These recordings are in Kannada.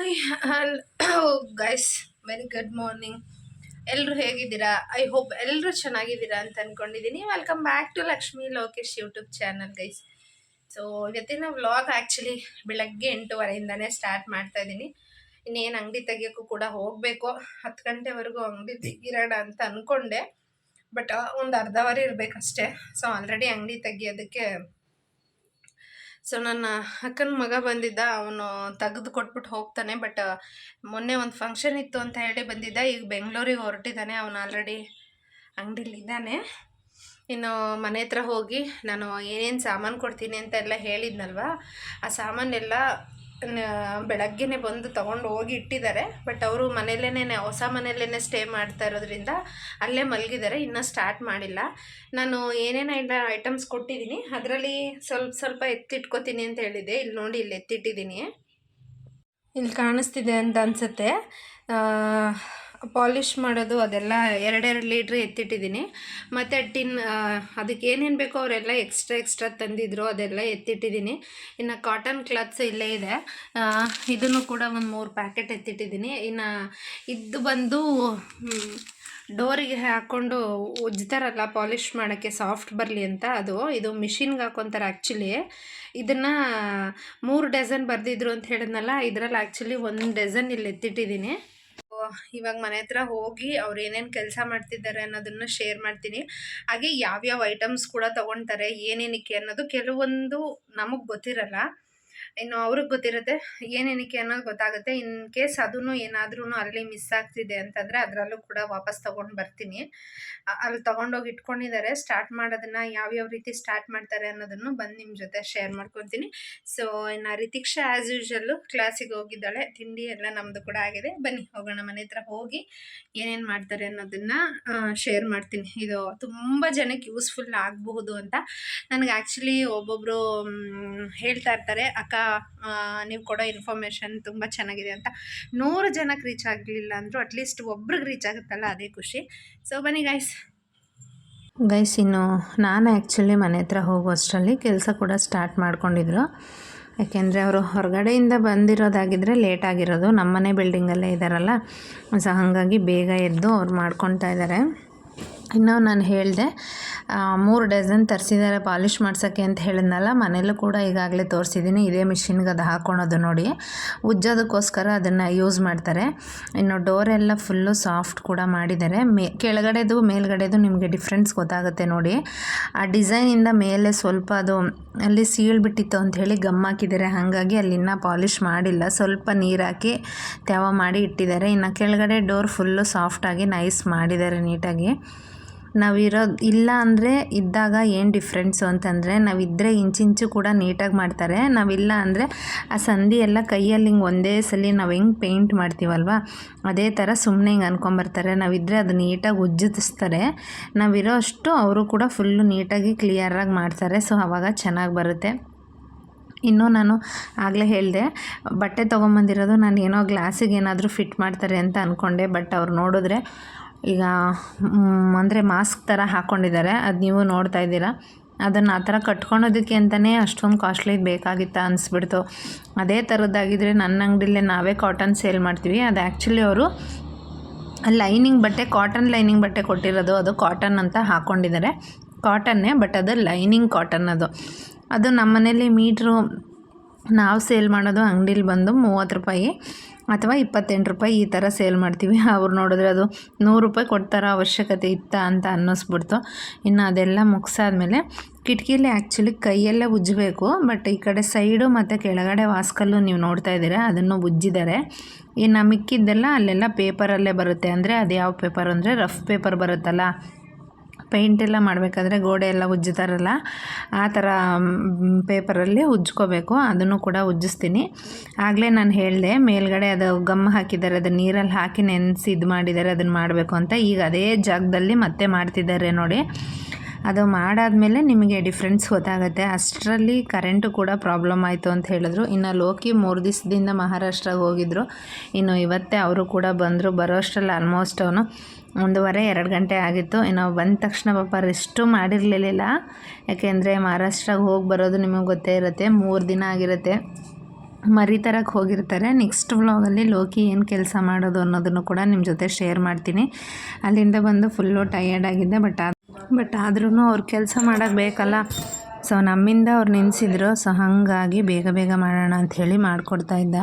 Hi guys, very good morning. ಎಲ್ಲರೂ ಹೇಗಿದ್ದೀರಾ? ಐ ಹೋಪ್ ಎಲ್ಲರೂ ಚೆನ್ನಾಗಿದ್ದೀರಾ ಅಂತ ಅಂದ್ಕೊಂಡಿದ್ದೀನಿ. Welcome back to Lakshmi Lokesh YouTube channel guys. So ಇವತ್ತಿನ ವ್ಲಾಗ್ ಆ್ಯಕ್ಚುಲಿ ಬೆಳಗ್ಗೆ 8:30ಇಂದನೇ ಸ್ಟಾರ್ಟ್ ಮಾಡ್ತಾ ಇದ್ದೀನಿ. ಇನ್ನೇನು ಅಂಗಡಿ ತೆಗಿಯೋಕ್ಕೂ ಕೂಡ ಹೋಗಬೇಕು. 10 ಗಂಟೆವರೆಗೂ ಅಂಗಡಿ ತೆಗಿರೋಣ ಅಂತ ಅಂದ್ಕೊಂಡೆ, ಬಟ್ ಒಂದು ಅರ್ಧ ಅವರ್ ಇರಬೇಕಷ್ಟೇ. ಸೊ ಆಲ್ರೆಡಿ ಅಂಗಡಿ ತೆಗಿಯೋದಕ್ಕೆ ನನ್ನ ಅಕ್ಕನ ಮಗ ಬಂದಿದ್ದ, ಅವನು ತೆಗೆದು ಕೊಟ್ಬಿಟ್ಟು ಹೋಗ್ತಾನೆ. ಬಟ್ ಮೊನ್ನೆ ಒಂದು ಫಂಕ್ಷನ್ ಇತ್ತು ಅಂತ ಹೇಳಿ ಬಂದಿದ್ದ. ಈಗ ಬೆಂಗಳೂರಿಗೆ ಹೊರಟಿದ್ದಾನೆ. ಅವನು ಆಲ್ರೆಡಿ ಅಂಗಡಿಲಿದ್ದಾನೆ. ಇನ್ನು ಮನೆ ಹತ್ರ ಹೋಗಿ ನಾನು ಏನೇನು ಸಾಮಾನು ಕೊಡ್ತೀನಿ ಅಂತ ಎಲ್ಲ ಹೇಳಿದ್ನಲ್ವ, ಆ ಸಾಮಾನೆಲ್ಲ ಬೆಳಗ್ಗೆನೇ ಬಂದು ತೊಗೊಂಡು ಹೋಗಿ ಇಟ್ಟಿದ್ದಾರೆ. ಬಟ್ ಅವರು ಮನೆಯಲ್ಲೇ ಹೊಸ ಮನೆಯಲ್ಲೇ ಸ್ಟೇ ಮಾಡ್ತಾ ಇರೋದ್ರಿಂದ ಅಲ್ಲೇ ಮಲಗಿದ್ದಾರೆ, ಇನ್ನೂ ಸ್ಟಾರ್ಟ್ ಮಾಡಿಲ್ಲ. ನಾನು ಏನೇನು ಐಟಮ್ಸ್ ಕೊಟ್ಟಿದ್ದೀನಿ ಅದರಲ್ಲಿ ಸ್ವಲ್ಪ ಎತ್ತಿಟ್ಕೋತೀನಿ ಅಂತ ಹೇಳಿದ್ದೆ. ಇಲ್ಲಿ ನೋಡಿ, ಇಲ್ಲಿ ಎತ್ತಿಟ್ಟಿದ್ದೀನಿ. ಇಲ್ಲಿ ಕಾಣಿಸ್ತಿದೆ ಅಂತ ಅನಿಸುತ್ತೆ. ಪಾಲಿಷ್ ಮಾಡೋದು ಅದೆಲ್ಲ 2 ಲೀಟ್ರ್ ಎತ್ತಿಟ್ಟಿದ್ದೀನಿ. ಮತ್ತು ಅದಕ್ಕೆ ಏನೇನು ಬೇಕೋ ಅವರೆಲ್ಲ ಎಕ್ಸ್ಟ್ರಾ ತಂದಿದ್ರು, ಅದೆಲ್ಲ ಎತ್ತಿಟ್ಟಿದ್ದೀನಿ. ಇನ್ನು ಕಾಟನ್ ಕ್ಲಾತ್ಸ್ ಇಲ್ಲೇ ಇದೆ. ಇದನ್ನು ಕೂಡ ಒಂದು 3 ಪ್ಯಾಕೆಟ್ ಎತ್ತಿಟ್ಟಿದ್ದೀನಿ. ಇನ್ನು ಇದು ಬಂದು ಡೋರಿಗೆ ಹಾಕ್ಕೊಂಡು ಉಜ್ತಾರಲ್ಲ ಪಾಲಿಷ್ ಮಾಡೋಕ್ಕೆ, ಸಾಫ್ಟ್ ಬರಲಿ ಅಂತ. ಇದು ಮಿಷಿನ್ಗೆ ಹಾಕ್ಕೊತಾರೆ ಆ್ಯಕ್ಚುಲಿ. ಇದನ್ನು 3 ಡಜನ್ ಬರೆದಿದ್ರು ಅಂತ ಹೇಳಿದ್ನಲ್ಲ, ಇದರಲ್ಲಿ ಆ್ಯಕ್ಚುಲಿ 1 ಡಜನ್ ಇಲ್ಲಿ ಎತ್ತಿಟ್ಟಿದ್ದೀನಿ. ಇವಾಗ ಮನೆ ಹತ್ರ ಹೋಗಿ ಅವ್ರು ಏನೇನು ಕೆಲಸ ಮಾಡ್ತಿದ್ದಾರೆ ಅನ್ನೋದನ್ನು ಶೇರ್ ಮಾಡ್ತೀನಿ. ಹಾಗೆ ಯಾವ್ಯಾವ ಐಟಮ್ಸ್ ಕೂಡ ತೊಗೊಳ್ತಾರೆ, ಏನೇನಕ್ಕೆ ಅನ್ನೋದು ಕೆಲವೊಂದು ನಮಗೆ ಗೊತ್ತಿರಲ್ಲ, ಇನ್ನು ಅವ್ರಿಗೆ ಗೊತ್ತಿರುತ್ತೆ. ಏನೇನಕ್ಕೆ ಅನ್ನೋದು ಗೊತ್ತಾಗುತ್ತೆ. ಇನ್ ಕೇಸ್ ಅದೂ ಏನಾದ್ರೂ ಅಲ್ಲಿ ಮಿಸ್ ಆಗ್ತಿದೆ ಅಂತಂದರೆ ಅದರಲ್ಲೂ ಕೂಡ ವಾಪಸ್ ತೊಗೊಂಡು ಬರ್ತೀನಿ. ಅಲ್ಲಿ ತೊಗೊಂಡೋಗಿ ಇಟ್ಕೊಂಡಿದ್ದಾರೆ. ಸ್ಟಾರ್ಟ್ ಮಾಡೋದನ್ನು ಯಾವ್ಯಾವ ರೀತಿ ಸ್ಟಾರ್ಟ್ ಮಾಡ್ತಾರೆ ಅನ್ನೋದನ್ನು ಬಂದು ನಿಮ್ಮ ಜೊತೆ ಶೇರ್ ಮಾಡ್ಕೊತೀನಿ. ಸೊ ಇನ್ನು ರಿತಿಕ್ಷಾ ಆ್ಯಸ್ ಯೂಶಲ್ಲು ಕ್ಲಾಸಿಗೆ ಹೋಗಿದ್ದಾಳೆ. ತಿಂಡಿ ಎಲ್ಲ ನಮ್ಮದು ಕೂಡ ಆಗಿದೆ. ಬನ್ನಿ ಹೋಗೋಣ, ಮನೆ ಹತ್ರ ಹೋಗಿ ಏನೇನು ಮಾಡ್ತಾರೆ ಅನ್ನೋದನ್ನು ಶೇರ್ ಮಾಡ್ತೀನಿ. ಇದು ತುಂಬ ಜನಕ್ಕೆ ಯೂಸ್ಫುಲ್ ಆಗಬಹುದು ಅಂತ. ನನಗೆ ಆ್ಯಕ್ಚುಲಿ ಒಬ್ಬೊಬ್ಬರು ಹೇಳ್ತಾ ಇರ್ತಾರೆ, ಅಕ್ಕ ನೀವು ಕೊಡೋ ಇನ್ಫಾರ್ಮೇಷನ್ ತುಂಬ ಚೆನ್ನಾಗಿದೆ ಅಂತ. 100 ಜನಕ್ಕೆ ರೀಚ್ ಆಗಲಿಲ್ಲ ಅಂದರೂ ಅಟ್ಲೀಸ್ಟ್ ಒಬ್ರಿಗೆ ರೀಚ್ ಆಗುತ್ತಲ್ಲ, ಅದೇ ಖುಷಿ. ಸೊ ಬನ್ನಿ ಗೈಸ್. ಇನ್ನು ನಾನು ಆ್ಯಕ್ಚುಲಿ ಮನೆ ಹತ್ರ ಹೋಗೋ ಅಷ್ಟರಲ್ಲಿ ಕೆಲಸ ಕೂಡ ಸ್ಟಾರ್ಟ್ ಮಾಡ್ಕೊಂಡಿದ್ರು. ಯಾಕೆಂದರೆ ಅವರು ಹೊರಗಡೆಯಿಂದ ಬಂದಿರೋದಾಗಿದ್ದರೆ ಲೇಟ್ ಆಗಿರೋದು. ನಮ್ಮನೆ ಬಿಲ್ಡಿಂಗಲ್ಲೇ ಇದ್ದಾರಲ್ಲ, ಸೊ ಹಾಗಾಗಿ ಬೇಗ ಎದ್ದು ಅವ್ರು ಮಾಡ್ಕೊತಾ ಇದ್ದಾರೆ. ಇನ್ನು ನಾನು ಹೇಳಿದೆ 3 ಡಜನ್ ತರಿಸಿದ್ದಾರೆ ಪಾಲಿಷ್ ಮಾಡ್ಸೋಕ್ಕೆ ಅಂತ ಹೇಳಿದ್ನಲ್ಲ, ಮನೇಲೂ ಕೂಡ ಈಗಾಗಲೇ ತೋರಿಸಿದ್ದೀನಿ. ಇದೇ ಮಿಷಿನ್ಗೆ ಅದು ಹಾಕ್ಕೊಳೋದು ನೋಡಿ, ಉಜ್ಜೋದಕ್ಕೋಸ್ಕರ ಅದನ್ನು ಯೂಸ್ ಮಾಡ್ತಾರೆ. ಇನ್ನು ಡೋರೆಲ್ಲ ಫುಲ್ಲು ಸಾಫ್ಟ್ ಕೂಡ ಮಾಡಿದ್ದಾರೆ. ಕೆಳಗಡೆದು ಮೇಲ್ಗಡೆದು ನಿಮಗೆ ಡಿಫ್ರೆನ್ಸ್ ಗೊತ್ತಾಗುತ್ತೆ ನೋಡಿ. ಆ ಡಿಸೈನಿಂದ ಮೇಲೆ ಸ್ವಲ್ಪ ಅದು ಅಲ್ಲಿ ಸೀಳ್ಬಿಟ್ಟಿತ್ತು ಅಂಥೇಳಿ ಗಮ್ ಹಾಕಿದ್ದಾರೆ, ಹಾಗಾಗಿ ಅಲ್ಲಿನ್ನ ಪಾಲಿಷ್ ಮಾಡಿಲ್ಲ. ಸ್ವಲ್ಪ ನೀರು ಹಾಕಿ ತ್ಯಾವ ಮಾಡಿ ಇಟ್ಟಿದ್ದಾರೆ. ಇನ್ನು ಕೆಳಗಡೆ ಡೋರ್ ಫುಲ್ಲು ಸಾಫ್ಟಾಗಿ ನೈಸ್ ಮಾಡಿದ್ದಾರೆ ನೀಟಾಗಿ. ಇಲ್ಲ ಅಂದರೆ ಇದ್ದಾಗ ಏನು ಡಿಫ್ರೆನ್ಸು ಅಂತಂದರೆ, ನಾವಿದ್ದರೆ ಇಂಚಿಂಚು ಕೂಡ ನೀಟಾಗಿ ಮಾಡ್ತಾರೆ. ನಾವಿಲ್ಲ ಅಂದರೆ ಆ ಸಂಧಿ ಎಲ್ಲ ಕೈಯಲ್ಲಿ ಹಿಂಗೆ ಒಂದೇ ಸಲ ನಾವು ಹೆಂಗೆ ಪೇಂಟ್ ಮಾಡ್ತೀವಲ್ವ, ಅದೇ ಥರ ಸುಮ್ಮನೆ ಹಿಂಗೆ ಅಂದ್ಕೊಂಬರ್ತಾರೆ. ನಾವಿದ್ದರೆ ಅದು ನೀಟಾಗಿ ಉಜ್ಜಿಸ್ತಾರೆ. ನಾವಿರೋ ಅಷ್ಟು ಅವರು ಕೂಡ ಫುಲ್ಲು ನೀಟಾಗಿ ಕ್ಲಿಯರಾಗಿ ಮಾಡ್ತಾರೆ. ಸೊ ಆವಾಗ ಚೆನ್ನಾಗಿ ಬರುತ್ತೆ. ಇನ್ನೂ ನಾನು ಆಗಲೇ ಹೇಳಿದೆ, ಬಟ್ಟೆ ತೊಗೊಂಬಂದಿರೋದು ನಾನು ಏನೋ ಗ್ಲಾಸಿಗೆ ಏನಾದರೂ ಫಿಟ್ ಮಾಡ್ತಾರೆ ಅಂತ ಅಂದ್ಕೊಂಡೆ. ಬಟ್ ಅವ್ರು ನೋಡಿದ್ರೆ ಈಗ ಅಂದರೆ ಮಾಸ್ಕ್ ಥರ ಹಾಕ್ಕೊಂಡಿದ್ದಾರೆ, ಅದು ನೀವು ನೋಡ್ತಾ ಇದ್ದೀರಾ. ಅದನ್ನು ಆ ಥರ ಕಟ್ಕೊಳೋದಕ್ಕೆ ಅಂತಲೇ ಅಷ್ಟೊಂದು ಕಾಸ್ಟ್ಲಿ ಬೇಕಾಗಿತ್ತ ಅನಿಸ್ಬಿಡ್ತು. ಅದೇ ಥರದ್ದಾಗಿದ್ದರೆ ನನ್ನ ಅಂಗಡಿಲೇ ನಾವೇ ಕಾಟನ್ ಸೇಲ್ ಮಾಡ್ತೀವಿ. ಅದು ಆ್ಯಕ್ಚುಲಿ ಅವರು ಲೈನಿಂಗ್ ಬಟ್ಟೆ, ಕಾಟನ್ ಲೈನಿಂಗ್ ಬಟ್ಟೆ ಕೊಟ್ಟಿರೋದು. ಅದು ಕಾಟನ್ ಅಂತ ಹಾಕ್ಕೊಂಡಿದ್ದಾರೆ, ಕಾಟನ್ನೇ, ಬಟ್ ಅದು ಲೈನಿಂಗ್ ಕಾಟನ್. ಅದು ನಮ್ಮ ಮನೇಲಿ ಮೀಟ್ರು ನಾವು ಸೇಲ್ ಮಾಡೋದು ಅಂಗಡೀಲಿ ಬಂದು 30 ರೂಪಾಯಿ ಅಥವಾ 28 ರೂಪಾಯಿ ಈ ಥರ ಸೇಲ್ ಮಾಡ್ತೀವಿ. ಅವ್ರು ನೋಡಿದ್ರೆ ಅದು 100 ರೂಪಾಯಿ ಕೊಡ್ತಾರೋ ಅವಶ್ಯಕತೆ ಇತ್ತಾ ಅಂತ ಅನ್ನಿಸ್ಬಿಡ್ತು. ಇನ್ನು ಅದೆಲ್ಲ ಮುಗಿಸಾದ್ಮೇಲೆ ಕಿಟಕಿಲಿ ಆ್ಯಕ್ಚುಲಿ ಕೈಯಲ್ಲೇ ಉಜ್ಜಬೇಕು. ಬಟ್ ಈ ಕಡೆ ಸೈಡು ಮತ್ತು ಕೆಳಗಡೆ ವಾಸ್ಕಲ್ಲು ನೀವು ನೋಡ್ತಾ ಇದ್ದೀರಾ, ಅದನ್ನು ಉಜ್ಜಿದ್ದಾರೆ. ಇನ್ನು ಮಿಕ್ಕಿದ್ದೆಲ್ಲ ಅಲ್ಲೆಲ್ಲ ಪೇಪರಲ್ಲೇ ಬರುತ್ತೆ. ಅಂದರೆ ಅದು ಯಾವ ಪೇಪರ್ ಅಂದರೆ ರಫ್ ಪೇಪರ್ ಬರುತ್ತಲ್ಲ, ಪೇಂಟೆಲ್ಲ ಮಾಡಬೇಕಾದ್ರೆ ಗೋಡೆ ಎಲ್ಲ ಉಜ್ಜುತ್ತಾರಲ್ಲ, ಆ ಥರ ಪೇಪರಲ್ಲಿ ಉಜ್ಕೋಬೇಕು. ಅದನ್ನು ಕೂಡ ಉಜ್ಜಿಸ್ತೀನಿ. ಆಗಲೇ ನಾನು ಹೇಳಿದೆ ಮೇಲ್ಗಡೆ ಅದು ಗಮ್ ಹಾಕಿದ್ದಾರೆ, ಅದು ನೀರಲ್ಲಿ ಹಾಕಿ ನೆನೆಸಿ ಇದು ಮಾಡಿದ್ದಾರೆ, ಅದನ್ನು ಮಾಡಬೇಕು ಅಂತ. ಈಗ ಅದೇ ಜಾಗದಲ್ಲಿ ಮತ್ತೆ ಮಾಡ್ತಿದ್ದಾರೆ ನೋಡಿ. ಅದು ಮಾಡಾದಮೇಲೆ ನಿಮಗೆ ಡಿಫ್ರೆನ್ಸ್ ಗೊತ್ತಾಗುತ್ತೆ. ಅಷ್ಟರಲ್ಲಿ ಕರೆಂಟು ಕೂಡ ಪ್ರಾಬ್ಲಮ್ ಆಯಿತು ಅಂತ ಹೇಳಿದ್ರು. ಇನ್ನು ಲೋಕಿ 3 ದಿವಸದಿಂದ ಮಹಾರಾಷ್ಟ್ರಗೆ ಹೋಗಿದ್ದರು. ಇನ್ನು ಇವತ್ತೇ ಅವರು ಕೂಡ ಬಂದರು. ಬರೋ ಅಷ್ಟರಲ್ಲಿ ಆಲ್ಮೋಸ್ಟ್ ಅವನು 1:30-2 ಗಂಟೆ ಆಗಿತ್ತು. ಇನ್ನು ಬಂದ ತಕ್ಷಣ ಪಾಪ ರೆಸ್ಟು ಮಾಡಿರಲಿಲ್ಲ. ಯಾಕೆಂದರೆ ಮಹಾರಾಷ್ಟ್ರಗೆ ಹೋಗಿ ಬರೋದು ನಿಮಗೆ ಗೊತ್ತೇ ಇರುತ್ತೆ, 3 ದಿನ ಆಗಿರುತ್ತೆ. ಮರಿ ತರಕ್ಕೆ ಹೋಗಿರ್ತಾರೆ. ನೆಕ್ಸ್ಟ್ ವ್ಲಾಗಲ್ಲಿ ಲೋಕಿ ಏನು ಕೆಲಸ ಮಾಡೋದು ಅನ್ನೋದನ್ನು ಕೂಡ ನಿಮ್ಮ ಜೊತೆ ಶೇರ್ ಮಾಡ್ತೀನಿ. ಅಲ್ಲಿಂದ ಬಂದು ಫುಲ್ಲು ಟಯರ್ಡ್ ಆಗಿದ್ದೆ. ಬಟ್ ಆದ್ರೂ ಅವ್ರು ಕೆಲಸ ಮಾಡೋಕ್ಕೆ ಬೇಕಲ್ಲ. ಸೊ ನಮ್ಮಿಂದ ಅವ್ರು ನೆನೆಸಿದ್ರು. ಸೊ ಹಾಗಾಗಿ ಬೇಗ ಬೇಗ ಮಾಡೋಣ ಅಂಥೇಳಿ ಮಾಡಿಕೊಡ್ತಾಯಿದ್ದ.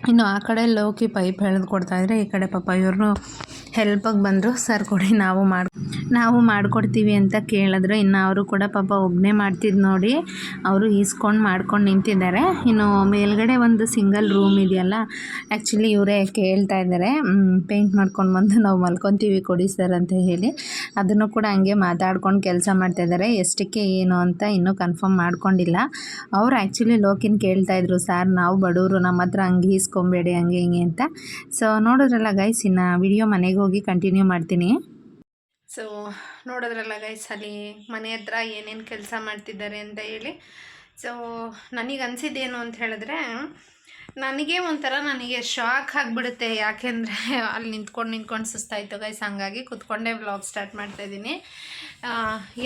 ಇನ್ನು ಆ ಕಡೆ ಲೋಕಿ ಪೈಪ್ ಎಳೆದು ಕೊಡ್ತಾಯಿದ್ರೆ, ಈ ಕಡೆ ಪಾಪ ಇವ್ರನ್ನೂ ಹೆಲ್ಪಿಗೆ ಬಂದರು. ಸರ್ ಕೊಡಿ ನಾವು ಮಾಡಿಕೊಡ್ತೀವಿ ಅಂತ ಕೇಳಿದ್ರು. ಇನ್ನು ಅವರು ಕೂಡ ಪಾಪ ಒಬ್ಬನೇ ಮಾಡ್ತಿದ್ದು ನೋಡಿ ಅವರು ಈಸ್ಕೊಂಡು ಮಾಡ್ಕೊಂಡು ನಿಂತಿದ್ದಾರೆ. ಇನ್ನು ಮೇಲ್ಗಡೆ ಒಂದು ಸಿಂಗಲ್ ರೂಮ್ ಇದೆಯಲ್ಲ, ಆ್ಯಕ್ಚುಲಿ ಇವರೇ ಕೇಳ್ತಾ ಇದ್ದಾರೆ, ಪೇಂಟ್ ಮಾಡ್ಕೊಂಡು ಬಂದು ನಾವು ಮಲ್ಕೊತೀವಿ ಕೊಡಿ ಸರ್ ಅಂತ ಹೇಳಿ. ಅದನ್ನು ಕೂಡ ಹಂಗೆ ಮಾತಾಡ್ಕೊಂಡು ಕೆಲಸ ಮಾಡ್ತಾಯಿದ್ದಾರೆ. ಎಷ್ಟಕ್ಕೆ ಏನು ಅಂತ ಇನ್ನೂ ಕನ್ಫರ್ಮ್ ಮಾಡ್ಕೊಂಡಿಲ್ಲ. ಅವರು ಆ್ಯಕ್ಚುಲಿ ಲೋಕಿನ ಕೇಳ್ತಾಯಿದ್ರು, ಸರ್ ನಾವು ಬಡವರು, ನಮ್ಮ ಹತ್ರ ಹಂಗೆ ಈಸ್ಕೊಬೇಡಿ ಹಂಗೆ ಹಿಂಗೆ ಅಂತ. ಸೊ ನೋಡಿದ್ರಲ್ಲ ಗೈಸ್, ಇನ್ನು ವಿಡಿಯೋ ಮನೆಗೆ ಹೋಗಿ ಕಂಟಿನ್ಯೂ ಮಾಡ್ತೀನಿ. ಸೊ ನೋಡಿದ್ರಲ್ಲ ಗೈಸ್, ಅಲ್ಲಿ ಮನೆ ಹತ್ರ ಏನೇನು ಕೆಲಸ ಮಾಡ್ತಿದ್ದಾರೆ ಅಂತ ಹೇಳಿ. ಸೊ ನನಗೆ ಅನಿಸಿದ್ದೇನು ಅಂತ ಹೇಳಿದ್ರೆ, ನನಗೆ ಶಾಕ್ ಆಗಿಬಿಡುತ್ತೆ. ಯಾಕೆಂದರೆ ಅಲ್ಲಿ ನಿಂತ್ಕೊಂಡು ಸುಸ್ತಾಯಿತು ಗೈಸ್. ಹಂಗಾಗಿ ಕೂತ್ಕೊಂಡೇ ವ್ಲಾಗ್ ಸ್ಟಾರ್ಟ್ ಮಾಡ್ತಾಯಿದ್ದೀನಿ.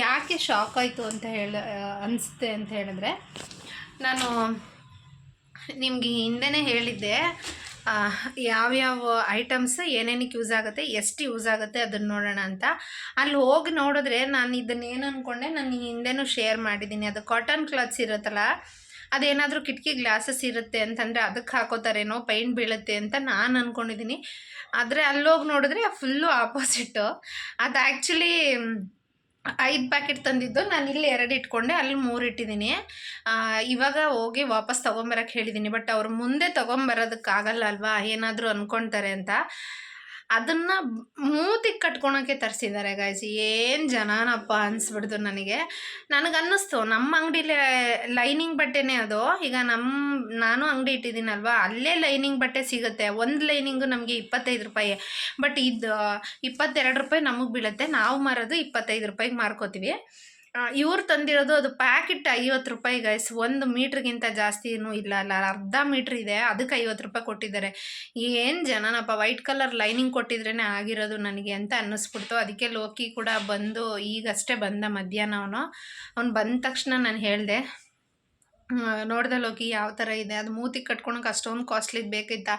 ಯಾಕೆ ಶಾಕ್ ಆಯಿತು ಅಂತ ಅನಿಸುತ್ತೆ ಅಂತ ಹೇಳಿದ್ರೆ, ನಾನು ನಿಮಗೆ ಹಿಂದೆನೇ ಹೇಳಿದ್ದೆ ಯಾವ್ಯಾವ ಐಟಮ್ಸ್ ಏನೇನಕ್ಕೆ ಯೂಸ್ ಆಗುತ್ತೆ, ಎಷ್ಟು ಯೂಸ್ ಆಗುತ್ತೆ ಅದನ್ನು ನೋಡೋಣ ಅಂತ. ಅಲ್ಲಿ ಹೋಗಿ ನೋಡಿದ್ರೆ ನಾನು ಇದನ್ನೇನು ಅಂದ್ಕೊಂಡೆ, ನಾನು ಹಿಂದೆನೂ ಶೇರ್ ಮಾಡಿದ್ದೀನಿ. ಅದು ಕಾಟನ್ ಕ್ಲಾತ್ಸ್ ಇರುತ್ತಲ್ಲ, ಅದೇನಾದರೂ ಕಿಟಕಿ ಗ್ಲಾಸಸ್ ಇರುತ್ತೆ ಅಂತಂದರೆ ಅದಕ್ಕೆ ಹಾಕೋತಾರೇನೋ, ಪೈಂಟ್ ಬೀಳುತ್ತೆ ಅಂತ ನಾನು ಅಂದ್ಕೊಂಡಿದ್ದೀನಿ. ಆದರೆ ಅಲ್ಲೋಗಿ ನೋಡಿದ್ರೆ ಫುಲ್ಲು ಆಪೋಸಿಟ್ಟು. ಅದು ಆ್ಯಕ್ಚುಲಿ 5 ಪ್ಯಾಕೆಟ್ ತಂದಿದ್ದು, ನಾನು ಇಲ್ಲಿ 2 ಇಟ್ಕೊಂಡೆ, ಅಲ್ಲಿ 3 ಇಟ್ಟಿದ್ದೀನಿ. ಇವಾಗ ಹೋಗಿ ವಾಪಸ್ ತೊಗೊಂಬರಕ್ಕೆ ಹೇಳಿದ್ದೀನಿ. ಬಟ್ ಅವ್ರು ಮುಂದೆ ತೊಗೊಂಬರೋದಕ್ಕಾಗಲ್ಲ ಅಲ್ವಾ, ಏನಾದರೂ ಅಂದ್ಕೊಳ್ತಾರೆ ಅಂತ ಅದನ್ನು ಮೂತಿಗೆ ಕಟ್ಕೊಳಕ್ಕೆ ತರಿಸಿದ್ದಾರೆ ಗಾಯ್ಸ್. ಏನು ಜನನಪ್ಪ ಅನಿಸ್ಬಿಡ್ತು ನನಗನ್ನಿಸ್ತು, ನಮ್ಮ ಅಂಗಡಿಲೇ ಲೈನಿಂಗ್ ಬಟ್ಟೆನೇ ಅದು. ಈಗ ನಾನು ಅಂಗಡಿ ಇಟ್ಟಿದ್ದೀನಲ್ವ, ಅಲ್ಲೇ ಲೈನಿಂಗ್ ಬಟ್ಟೆ ಸಿಗುತ್ತೆ. ಒಂದು ಲೈನಿಂಗು ನಮಗೆ 25 ರೂಪಾಯಿ. ಬಟ್ ಇದು 22 ರೂಪಾಯಿ ನಮಗೆ ಬೀಳುತ್ತೆ. ನಾವು ಮಾರೋದು 25 ರೂಪಾಯಿಗೆ ಮಾರ್ಕೋತೀವಿ. ಇವ್ರು ತಂದಿರೋದು ಅದು ಪ್ಯಾಕೆಟ್ 50 ರೂಪಾಯಿ ಗೈಸ್. 1 ಮೀಟ್ರಿಗಿಂತ ಜಾಸ್ತಿ ಏನೂ ಇಲ್ಲ, ಅರ್ಧ ಮೀಟ್ರ್ ಇದೆ, ಅದಕ್ಕೆ 50 ರೂಪಾಯಿ ಕೊಟ್ಟಿದ್ದಾರೆ. ಏನು ಜನನಪ್ಪ, ವೈಟ್ ಕಲರ್ ಲೈನಿಂಗ್ ಕೊಟ್ಟಿದ್ರೇ ಆಗಿರೋದು ನನಗೆ ಅಂತ ಅನ್ನಿಸ್ಬಿಡ್ತು. ಅದಕ್ಕೆ ಲೋಕಿ ಕೂಡ ಬಂದು ಈಗಷ್ಟೇ ಬಂದ ಮಧ್ಯಾಹ್ನ. ಅವನು ಬಂದ ತಕ್ಷಣ ನಾನು ಹೇಳಿದೆ, ನೋಡ್ದೆ ಲೋಕಿ ಯಾವ ಥರ ಇದೆ, ಅದು ಮೂತಿಗೆ ಕಟ್ಕೊಳಕ್ಕೆ ಅಷ್ಟೊಂದು ಕಾಸ್ಟ್ಲಿದು ಬೇಕಿತ್ತಾ,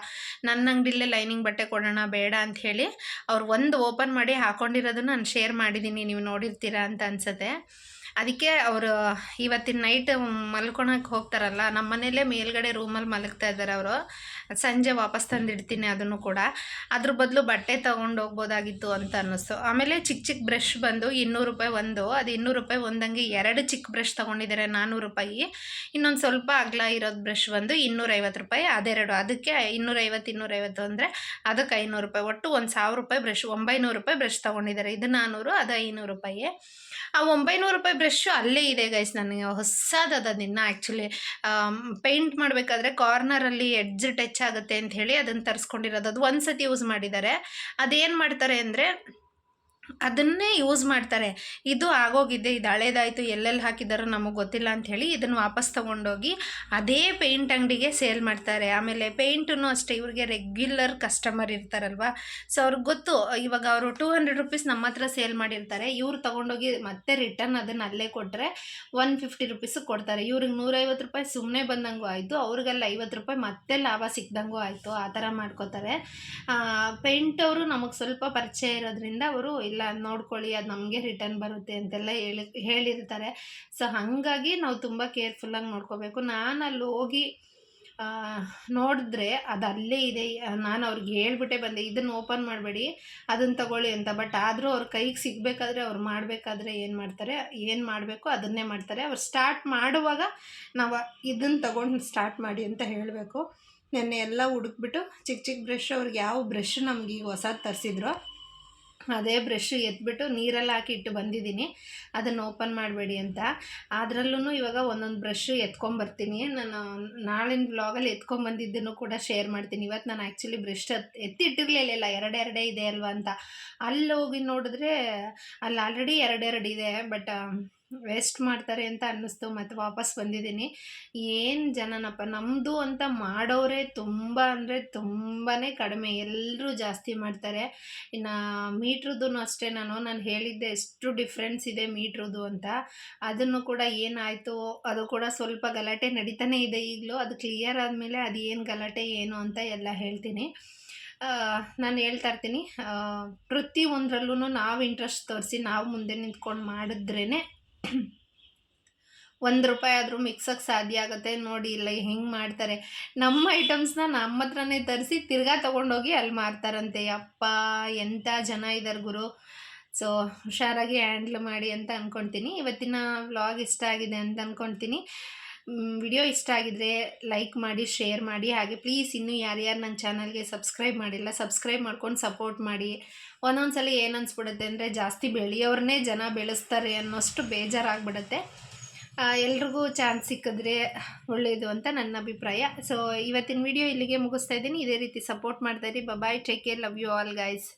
ನನ್ನ ಅಂಗಡಿಲೇ ಲೈನಿಂಗ್ ಬಟ್ಟೆ ಕೊಡೋಣ ಬೇಡ ಅಂತ ಹೇಳಿ ಅವ್ರು ಒಂದು ಓಪನ್ ಮಾಡಿ ಹಾಕ್ಕೊಂಡಿರೋದನ್ನು ನಾನು ಶೇರ್ ಮಾಡಿದ್ದೀನಿ, ನೀವು ನೋಡಿರ್ತೀರಾ ಅಂತ ಅನಿಸುತ್ತೆ. ಅದಕ್ಕೆ ಅವರು ಇವತ್ತಿನ ನೈಟ್ ಮಲ್ಕೊಳಕ್ಕೆ ಹೋಗ್ತಾರಲ್ಲ, ನಮ್ಮ ಮನೇಲೇ ಮೇಲ್ಗಡೆ ರೂಮಲ್ಲಿ ಮಲಗ್ತಾ ಇದ್ದಾರೆ ಅವರು. ಸಂಜೆ ವಾಪಸ್ ತಂದಿಡ್ತೀನಿ ಅದನ್ನು ಕೂಡ. ಅದ್ರ ಬದಲು ಬಟ್ಟೆ ತೊಗೊಂಡು ಹೋಗ್ಬೋದಾಗಿತ್ತು ಅಂತ ಅನ್ನಿಸ್ತು. ಆಮೇಲೆ ಚಿಕ್ಕ ಬ್ರಷ್ ಬಂದು 200 ರೂಪಾಯಿ ಒಂದು, ಅದು 200 ರೂಪಾಯಿ ಒಂದಂಗೆ 2 ಚಿಕ್ಕ ಬ್ರಷ್ ತೊಗೊಂಡಿದ್ದಾರೆ 400 ರೂಪಾಯಿ. ಇನ್ನೊಂದು ಸ್ವಲ್ಪ ಅಗಲ ಇರೋದು ಬ್ರಷ್ ಬಂದು 250 ರೂಪಾಯಿ. ಅದೆರಡು, ಅದಕ್ಕೆ 250 ಅಂದರೆ ಅದಕ್ಕೆ 500 ರೂಪಾಯಿ. ಒಟ್ಟು 1000 ರೂಪಾಯಿ ಬ್ರಷ್, 900 ರೂಪಾಯಿ ಬ್ರಷ್ ತೊಗೊಂಡಿದ್ದಾರೆ. ಇದು 400, ಅದು 500 ರೂಪಾಯಿ. ಆ 900 ರೂಪಾಯಿ ಬ್ರಷ್ಷು ಅಲ್ಲೇ ಇದೆ ಗೈಸ್. ನನಗೆ ಹೊಸದದಿನ್ನ ಆ್ಯಕ್ಚುಲಿ ಪೇಂಟ್ ಮಾಡಬೇಕಾದ್ರೆ ಕಾರ್ನರಲ್ಲಿ ಎಡ್ಜ್ ಟಚ್ ಆಗುತ್ತೆ ಅಂತ ಹೇಳಿ ಅದನ್ನು ತರಿಸ್ಕೊಂಡಿರೋದು. ಅದು ಒಂದು ಸತಿ ಯೂಸ್ ಮಾಡಿದ್ದಾರೆ. ಅದೇನು ಮಾಡ್ತಾರೆ ಅಂದರೆ ಅದನ್ನೇ ಯೂಸ್ ಮಾಡ್ತಾರೆ. ಇದು ಆಗೋಗಿದೆ, ಇದು ಹಳೇದಾಯಿತು, ಎಲ್ಲೆಲ್ಲಿ ಹಾಕಿದಾರೋ ನಮಗೆ ಗೊತ್ತಿಲ್ಲ ಅಂಥೇಳಿ ಇದನ್ನು ವಾಪಸ್ ತೊಗೊಂಡೋಗಿ ಅದೇ ಪೇಂಟ್ ಅಂಗಡಿಗೆ ಸೇಲ್ ಮಾಡ್ತಾರೆ. ಆಮೇಲೆ ಪೇಂಟೂ ಅಷ್ಟೇ, ಇವ್ರಿಗೆ ರೆಗ್ಯುಲರ್ ಕಸ್ಟಮರ್ ಇರ್ತಾರಲ್ವ, ಸೊ ಅವ್ರಿಗೆ ಗೊತ್ತು. ಇವಾಗ ಅವರು 200 ರೂಪೀಸ್ ನಮ್ಮ ಹತ್ರ ಸೇಲ್ ಮಾಡಿರ್ತಾರೆ, ಇವ್ರು ತೊಗೊಂಡೋಗಿ ಮತ್ತೆ ರಿಟರ್ನ್ ಅದನ್ನು ಅಲ್ಲೇ ಕೊಟ್ಟರೆ 150 ರೂಪೀಸಿಗೆ ಕೊಡ್ತಾರೆ. ಇವ್ರಿಗೆ 150 ರೂಪಾಯಿ ಸುಮ್ಮನೆ ಬಂದಂಗೂ ಆಯಿತು, ಅವ್ರಿಗೆಲ್ಲ 50 ರೂಪಾಯಿ ಮತ್ತೆ ಲಾಭ ಸಿಕ್ದಂಗೂ ಆಯಿತು. ಆ ಥರ ಮಾಡ್ಕೋತಾರೆ. ಪೇಂಟ್ ಅವರು ನಮಗೆ ಸ್ವಲ್ಪ ಪರಿಚಯ ಇರೋದ್ರಿಂದ ಅವರು ಇಲ್ಲ ನೋಡ್ಕೊಳ್ಳಿ, ಅದು ನಮಗೆ ರಿಟರ್ನ್ ಬರುತ್ತೆ ಅಂತೆಲ್ಲ ಹೇಳಿರ್ತಾರೆ. ಸೊ ಹಾಗಾಗಿ ನಾವು ತುಂಬ ಕೇರ್ಫುಲ್ಲಾಗಿ ನೋಡ್ಕೋಬೇಕು. ನಾನು ಅಲ್ಲಿ ಹೋಗಿ ನೋಡಿದ್ರೆ ಅದು ಅಲ್ಲೇ ಇದೆ. ನಾನು ಅವ್ರಿಗೆ ಹೇಳ್ಬಿಟ್ಟೆ ಬಂದೆ, ಇದನ್ನು ಓಪನ್ ಮಾಡಬೇಡಿ, ಅದನ್ನು ತಗೊಳ್ಳಿ ಅಂತ. ಬಟ್ ಆದರೂ ಅವ್ರ ಕೈಗೆ ಸಿಗಬೇಕಾದ್ರೆ, ಅವ್ರು ಮಾಡಬೇಕಾದ್ರೆ ಏನು ಮಾಡಬೇಕು ಅದನ್ನೇ ಮಾಡ್ತಾರೆ. ಅವ್ರು ಸ್ಟಾರ್ಟ್ ಮಾಡುವಾಗ ನಾವು ಇದನ್ನು ತಗೊಂಡು ಸ್ಟಾರ್ಟ್ ಮಾಡಿ ಅಂತ ಹೇಳಬೇಕು. ನೆನ್ನೆ ಎಲ್ಲ ಹುಡುಕ್ಬಿಟ್ಟು ಚಿಕ್ಕ ಬ್ರಷ್, ಅವ್ರಿಗೆ ಯಾವ ಬ್ರಷ್ ನಮ್ಗೆ ಈಗ ಹೊಸದು ತರಿಸಿದ್ರು ಅದೇ ಬ್ರಷ್ ಎತ್ಬಿಟ್ಟು ನೀರೆಲ್ಲ ಹಾಕಿ ಇಟ್ಟು ಬಂದಿದ್ದೀನಿ, ಅದನ್ನು ಓಪನ್ ಮಾಡಬೇಡಿ ಅಂತ. ಅದರಲ್ಲೂ ಇವಾಗ ಒಂದೊಂದು ಬ್ರಷ್ ಎತ್ಕೊಂಬರ್ತೀನಿ. ನಾನು ನಾಳಿನ ವ್ಲಾಗಲ್ಲಿ ಎತ್ಕೊಂಬಂದಿದ್ದನ್ನು ಕೂಡ ಶೇರ್ ಮಾಡ್ತೀನಿ. ಇವತ್ತು ನಾನು ಆ್ಯಕ್ಚುಲಿ ಬ್ರಷ್ ಎತ್ತಿಟ್ಟಿರಲಿಲ್ಲ, ಎರಡೇ ಇದೆ ಅಲ್ವಾ ಅಂತ. ಅಲ್ಲಿ ಹೋಗಿ ನೋಡಿದ್ರೆ ಅಲ್ಲಿ ಆಲ್ರೆಡಿ 2 ಇದೆ. ಬಟ್ ವೇಸ್ಟ್ ಮಾಡ್ತಾರೆ ಅಂತ ಅನ್ನಿಸ್ತು. ಮತ್ತು ವಾಪಸ್ ಬಂದಿದ್ದೀನಿ. ಏನು ಜನನಪ್ಪ, ನಮ್ಮದು ಅಂತ ಮಾಡೋರೇ ತುಂಬ ಅಂದರೆ ತುಂಬಾ ಕಡಿಮೆ, ಎಲ್ಲರೂ ಜಾಸ್ತಿ ಮಾಡ್ತಾರೆ. ಇನ್ನು ಮೀಟ್ರದ್ದು ಅಷ್ಟೇ, ನಾನು ಹೇಳಿದ್ದೆ ಎಷ್ಟು ಡಿಫ್ರೆನ್ಸ್ ಇದೆ ಮೀಟ್ರದ್ದು ಅಂತ. ಅದನ್ನು ಕೂಡ ಏನಾಯಿತು, ಅದು ಕೂಡ ಸ್ವಲ್ಪ ಗಲಾಟೆ ನಡೀತಾನೆ ಇದೆ ಈಗಲೂ. ಅದು ಕ್ಲಿಯರ್ ಆದಮೇಲೆ ಅದು ಏನು ಗಲಾಟೆ ಏನು ಅಂತ ಎಲ್ಲ ಹೇಳ್ತೀನಿ. ನಾನು ಹೇಳ್ತಾ ಇರ್ತೀನಿ, ಪ್ರತಿಯೊಂದರಲ್ಲೂ ನಾವು ಇಂಟ್ರೆಸ್ಟ್ ತೋರಿಸಿ ನಾವು ಮುಂದೆ ನಿಂತ್ಕೊಂಡು ಮಾಡಿದ್ರೇ ₹1 ಆದರೂ ಮಿಕ್ಸೋಕ್ಕೆ ಸಾಧ್ಯ ಆಗುತ್ತೆ. ನೋಡಿ ಇಲ್ಲ ಹೆಂಗೆ ಮಾಡ್ತಾರೆ. ನಮ್ಮ ಐಟಮ್ಸ್ನ ನಮ್ಮ ಹತ್ರನೇ ತರಿಸಿ ತಿರ್ಗಾ ತೊಗೊಂಡೋಗಿ ಅಲ್ಲಿ ಮಾರ್ತಾರಂತೆ. ಯಪ್ಪಾ ಎಂಥ ಜನ ಇದ್ದಾರೆ ಗುರು. ಸೊ ಹುಷಾರಾಗಿ ಹ್ಯಾಂಡ್ಲ್ ಮಾಡಿ ಅಂತ ಅಂದ್ಕೊಳ್ತೀನಿ. ಇವತ್ತಿನ ವ್ಲಾಗ್ ಇಷ್ಟ ಆಗಿದೆ ಅಂತ ಅಂದ್ಕೊಳ್ತೀನಿ. ವಿಡಿಯೋ ಇಷ್ಟ ಆಗಿದ್ರೆ ಲೈಕ್ ಮಾಡಿ, ಶೇರ್ ಮಾಡಿ. ಹಾಗೆ ಪ್ಲೀಸ್ ಇನ್ನೂ ಯಾರ್ಯಾರು ನನ್ನ ಚಾನಲ್ಗೆ ಸಬ್ಸ್ಕ್ರೈಬ್ ಮಾಡಿಲ್ಲ, ಸಬ್ಸ್ಕ್ರೈಬ್ ಮಾಡ್ಕೊಂಡು ಸಪೋರ್ಟ್ ಮಾಡಿ. ಒಂದೊಂದು ಸಲ ಏನು ಅನಿಸ್ಬಿಡುತ್ತೆ ಅಂದರೆ, ಜಾಸ್ತಿ ಬೆಳೆಯೋರನ್ನೇ ಜನ ಬೆಳೆಸ್ತಾರೆ ಅನ್ನೋಷ್ಟು ಬೇಜಾರಾಗ್ಬಿಡುತ್ತೆ. ಎಲ್ರಿಗೂ ಚಾನ್ಸ್ ಸಿಕ್ಕಿದ್ರೆ ಒಳ್ಳೆಯದು ಅಂತ ನನ್ನ ಅಭಿಪ್ರಾಯ. ಸೊ ಇವತ್ತಿನ ವಿಡಿಯೋ ಇಲ್ಲಿಗೆ ಮುಗಿಸ್ತಾ ಇದ್ದೀನಿ. ಇದೇ ರೀತಿ ಸಪೋರ್ಟ್ ಮಾಡ್ತಾಯಿರಿ. Bye, take care, love you all guys.